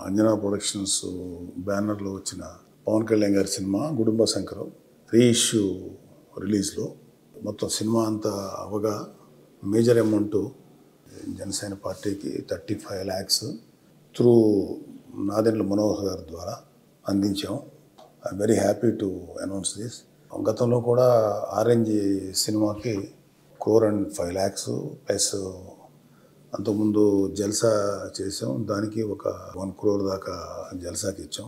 Anjana productions బ్యానర్లో వచ్చిన పవన్ కళ్యాణ్ గారి సినిమా గుడుంబ శంకరం రీఇష్యూ రిలీజ్లో మొత్తం సినిమా అంతా అవగా మేజర్ అమౌంట్ జనసేన పార్టీకి 35 lakhs త్రూ నాదెండ్ల మనోహర్ గారి ద్వారా అందించాం. I'm very happy to announce this. గతంలో కూడా ఆరెంజ్ సినిమాకి 1.5 lakhs ప్లస్ అంతకుముందు జల్సా చేసాం, దానికి ఒక 1 crore దాకా జల్సాకి ఇచ్చాం.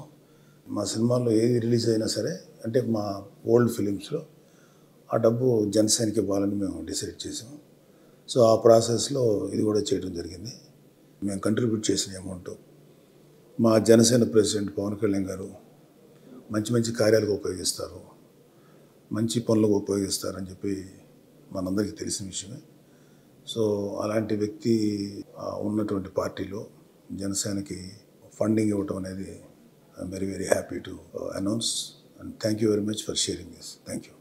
మా సినిమాలో ఏది రిలీజ్ అయినా సరే అంటే మా ఓల్డ్ ఫిలిమ్స్లో ఆ డబ్బు జనసేనకి ఇవ్వాలని మేము డిసైడ్ చేసాం. సో ఆ ప్రాసెస్లో ఇది కూడా చేయడం జరిగింది. మేము కంట్రిబ్యూట్ చేసిన అమౌంట్ మా జనసేన ప్రెసిడెంట్ పవన్ కళ్యాణ్ గారు మంచి మంచి కార్యాలకు ఉపయోగిస్తారు, మంచి పనులకు ఉపయోగిస్తారని చెప్పి మనందరికీ తెలిసిన విషయమే. సో అలాంటి వ్యక్తి ఉన్నటువంటి పార్టీలో జనసేనకి ఫండింగ్ ఇవ్వటం అనేది I'm very very happy to announce. And thank you very much for sharing this. Thank you.